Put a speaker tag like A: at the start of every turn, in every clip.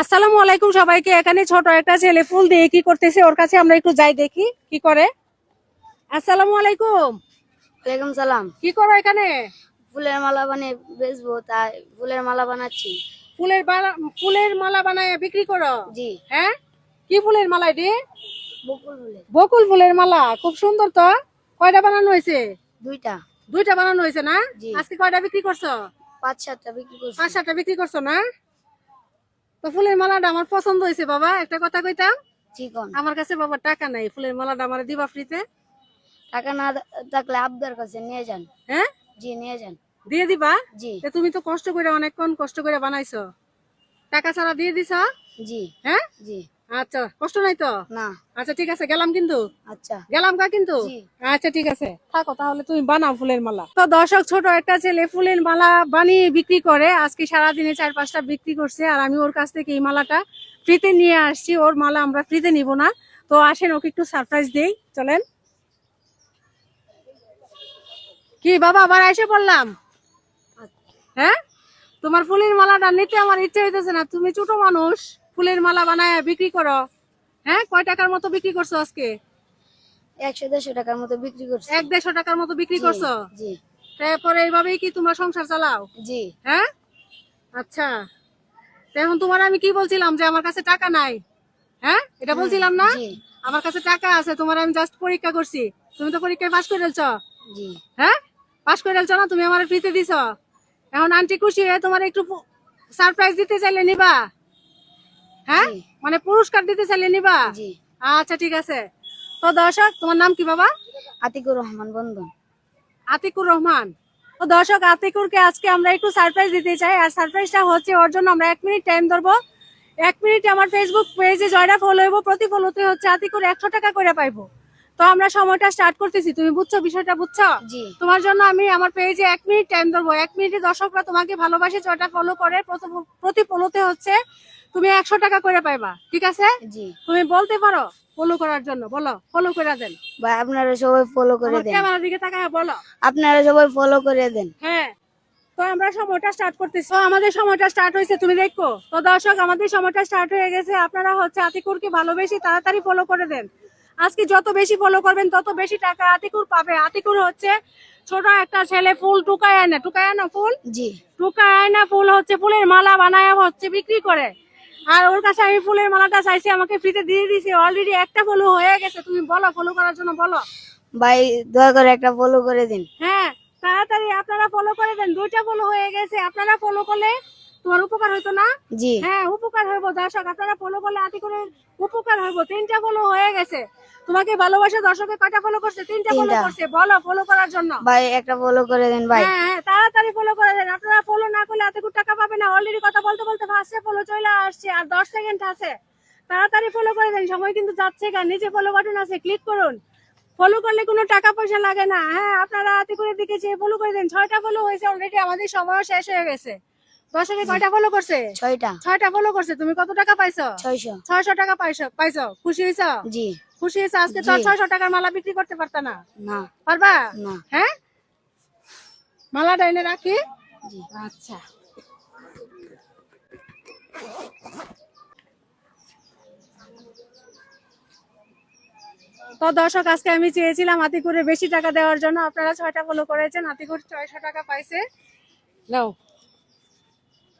A: আসসালামু আলাইকুম সবাইকে। এখানে ছোট একটা ছেলে ফুল দিয়ে কি করতেছে, ওর কাছে আমরা একটু যাই দেখি কি করে। আসসালামু আলাইকুম।
B: ওয়ালাইকুম সালাম।
A: কি করো এখানে?
B: ফুলের মালা বানিয়ে বেচবো, তাই ফুলের মালা বানাচ্ছি।
A: ফুলের মালা বানায় বিক্রি করো?
B: জি।
A: হ্যাঁ, কি ফুলের মালা এটি?
B: বকুল ফুলের।
A: বকুল ফুলের মালা, খুব সুন্দর তো। কয়টা বানানো হয়েছে?
B: দুইটা।
A: দুইটা বানানো হয়েছে না?
B: জি।
A: আজকে কয়টা বিক্রি করছো?
B: 5-7টা বিক্রি করছি।
A: 5-7টা বিক্রি করছো না? তো ফুলের মালাটা আমার পছন্দ হয়েছে বাবা। একটা কথা কইতাম,
B: জি কোন?
A: আমার কাছে বাবা টাকা নাই, ফুলের মালাটা আমার দিবা ফ্রিতে?
B: টাকা না থাকলে আবদার কাছে নিয়ে যান।
A: হ্যাঁ,
B: জি নিয়ে যান।
A: দিয়ে দিবা?
B: জি।
A: তা তুমি তো কষ্ট করে, অনেকক্ষণ কষ্ট করে বানাইছো, টাকা ছাড়া দিয়ে দিছ?
B: জি।
A: হ্যাঁ,
B: জি।
A: আচ্ছা, কষ্ট নাই তো?
B: না।
A: আচ্ছা ঠিক আছে, গেলাম কিন্তু।
B: আচ্ছা।
A: গেলাম কা কিন্তু।
B: জি।
A: আচ্ছা ঠিক আছে, থাকো তাহলে, তুমি বানাও ফুলের মালা। তো দর্শক, ছোট একটা ছেলে ফুলের মালা বানিয়ে বিক্রি করে। আজকে সারাদিনে 4-5টা বিক্রি করছে, আর আমি ওর কাছ থেকে এই মালাটা ফ্রিতে নিয়ে আসছি। ওর মালা আমরা ফ্রিতে নিব না, তো আসেন ওকে একটু সারপ্রাইজ দেই, চলেন। কি বাবা, আবার এসে পড়লাম? হ্যাঁ, তোমার ফুলের মালাটা নিতে আমার ইচ্ছে হইতেছে না। তুমি ছোট মানুষ, ফুলের মালা বানায় বিক্রি করো। হ্যাঁ, কয় টাকার মতো বিক্রি করছো আজকে?
B: 100-150 টাকার মতো বিক্রি করছি।
A: 100-150 টাকার মতো বিক্রি
B: জি।
A: করছো?
B: জি।
A: তারপরে এইভাবেই কি তোমরা সংসার চালাও?
B: জি।
A: হ্যাঁ, আচ্ছা। তো এখন তোমার আমি কি বলছিলাম, যে আমার কাছে টাকা নাই? হ্যাঁ, এটা বলছিলাম না?
B: জি।
A: আমার কাছে টাকা আছে, তোমার আমি জাস্ট পরীক্ষা করছি। তুমি তো পরীক্ষায় পাশ করে ফেলছো।
B: জি।
A: হ্যাঁ, পাশ করে ফেলছো না, তুমি আমার ফ্রিতে দিছো। এখন আন্টি খুশি হয়ে তোমার একটু সারপ্রাইজ দিতে চাইলে নিবা? হ্যাঁ,
B: জি।
A: মানে পুরস্কার দিতে চাইলে নিবা?
B: জি।
A: আচ্ছা ঠিক আছে। তো দর্শক, তোমার নাম কি বাবা?
B: আতিকুর রহমান বন্ধন।
A: আতিকুর রহমান। তো দর্শক, আতিকুরকে আজকে আমরা একটু সারপ্রাইজ দিতে চাই, আর সারপ্রাইজটা হচ্ছে, ওর জন্য আমরা 1 মিনিট টাইম ধরবো। 1 মিনিটে আমার ফেসবুক পেজে জয়টা ফলো হইব, প্রতি ফলোতে হচ্ছে আতিকুর 100 টাকা করে পাইবো। তো আমরা সময়টা স্টার্ট করতেছি, তুমি বুঝছো বিষয়টা? বুঝছো?
B: জি।
A: তোমার জন্য আমি আমার পেজে 1 মিনিট টাইম ধরবো। 1 মিনিটে দর্শকরা তোমাকে ভালোবাসে, জয়টা ফলো করে, প্রতি ফলোতে হচ্ছে তুমি 100 টাকা করে পাইবা, ঠিক আছে?
B: জি।
A: তুমি বলতে পারো ফলো করার জন্য, বলো ফলো করে দেন।
B: ভাই আপনারা সবাই ফলো করে
A: আমার
B: দেন।
A: ক্যামেরার দিকে তাকায় বলো।
B: আপনারা সবাই ফলো করে দেন।
A: হ্যাঁ, তো আমরা সময়টা স্টার্ট করতেছি। তো আমাদের সময়টা স্টার্ট হয়েছে, তুমি দেখো। তো দর্শক, আমাদের সময়টা স্টার্ট হয়ে গেছে। আপনারা হচ্ছে আতিকুরকে ভালোবেসে তাড়াতাড়ি ফলো করে দেন। আজকে যত বেশি ফলো করবেন তত বেশি টাকা আতিকুর পাবে। আতিকুর হচ্ছে ছোট একটা ছেলে, ফুল টুকায় আয় না ফুল,
B: জি।
A: টুকায় আয় না ফুল হচ্ছে ফুলের মালা বানায় হচ্ছে বিক্রি করে। আর ওর কাছে আমি ফুলের মালাটা চাইছি, আমাকে ফ্রিতে দিয়ে দিয়েছে। অলরেডি একটা ফলো হয়ে গেছে। তুমি বলো ফলো করার জন্য, বলো।
B: ভাই দয়া করে একটা ফলো করে দিন।
A: হ্যাঁ, তাড়াতাড়ি আপনারা ফলো করে দেন। 2টা ফলো হয়ে গেছে। আপনারা ফলো করলে তোমার উপকার হইতো না?
B: জি।
A: হ্যাঁ, উপকার হইব। দর্শক, আপনারা ফলো করলে আতি করে উপকার হইব। 3টা ফলো হয়ে গেছে। তোমাকে ভালোবাসা দর্শকে কয়টা ফলো করছে? 3টা ফলো
B: 3টা।
A: করছে। বলো ফলো করার জন্য।
B: ভাই একটা ফলো করে দেন ভাই।
A: হ্যাঁ হ্যাঁ, তাড়াতাড়ি ফলো করে দেন। আপনারা ফলো না করলে আতিকুর টাকা পাবে না। অলরেডি কথা বলতে বলতে ফার্স্টে ফলো চলে আসছে, আর 10 সেকেন্ড আছে। তাড়াতাড়ি ফলো করে দেন, সময় কিন্তু যাচ্ছে। নিচে ফলো বাটন আছে, ক্লিক করুন। ফলো করলে কোনো টাকা পয়সা লাগে না। হ্যাঁ, আপনারা আতিকুরের দিকে চেয়ে ফলো করে দেন। 6টা ফলো হয়েছে অলরেডি, আমাদের সময় শেষ হয়ে গেছে। দর্শকে কয়টা ফলো করছে?
B: 6টা।
A: 6টা ফলো করছে। তুমি কত টাকা পাইছো?
B: 600।
A: 600 টাকা পাইছো। খুশি হয়েছো?
B: জি।
A: খুশি হয়েছো? আজকে তো
B: জি।
A: 600 টাকার মালা বিক্রি করতে পারতা না?
B: না।
A: পারবা?
B: না।
A: হ্যাঁ, মালাটা এনে রাখি।
B: জি।
A: আচ্ছা, তো দর্শক, আজকে আমি চেয়েছিলাম আতিকুরের বেশি টাকা দেওয়ার জন্য। আপনারা 6টা ফলো করেছেন, আতিকুর 600 টাকা পাইছে। নাও,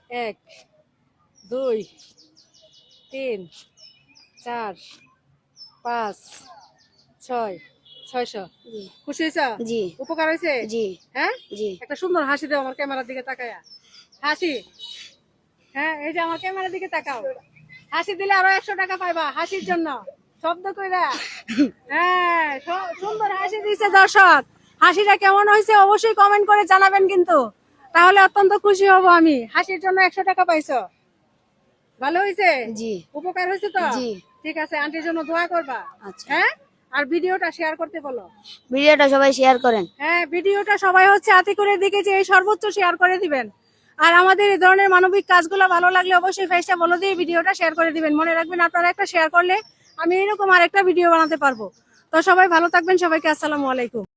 A: 1 2 3 4 5 6 600।
B: জি।
A: খুশি হয়েছ?
B: জি।
A: উপকার হয়েছে?
B: জি।
A: হ্যাঁ,
B: জি।
A: একটা সুন্দর হাসি দাও আমার ক্যামেরার দিকে তাকায়া। হাসি। হ্যাঁ, এই যে আমার ক্যামেরার দিকে তাকাও। হাসি দিলে আরো 100 টাকা পাইবা হাসির জন্য। শব্দ কইরা। হ্যাঁ, সুন্দর হাসি দিয়েছে দর্শক। হাসিটা কেমন হয়েছে অবশ্যই কমেন্ট করে জানাবেন কিন্তু, তাহলে অত্যন্ত খুশি হব আমি। হাসির জন্য 100 টাকা পাইছো, ভালো হয়েছে?
B: জি।
A: উপকার হয়েছে তো?
B: জি।
A: ঠিক আছে, আন্টির জন্য দোয়া করবা।
B: আচ্ছা।
A: হ্যাঁ, আর ভিডিওটা শেয়ার করতে বলো।
B: ভিডিওটা সবাই শেয়ার করেন।
A: হ্যাঁ, ভিডিওটা সবাই হচ্ছে আতিকুরের দিকে যে সর্বোচ্চ শেয়ার করে দিবেন। আর আমাদের এই ধরনের মানবিক কাজগুলো ভালো লাগলে অবশ্যই ফেসটা বলে দিয়ে ভিডিওটা শেয়ার করে দিবেন। মনে রাখবেন, আপনারা একটা শেয়ার করলে আমি এরকম আরেকটা ভিডিও বানাতে পারবো। তো সবাই ভালো থাকবেন, সবাইকে আসসালামু আলাইকুম।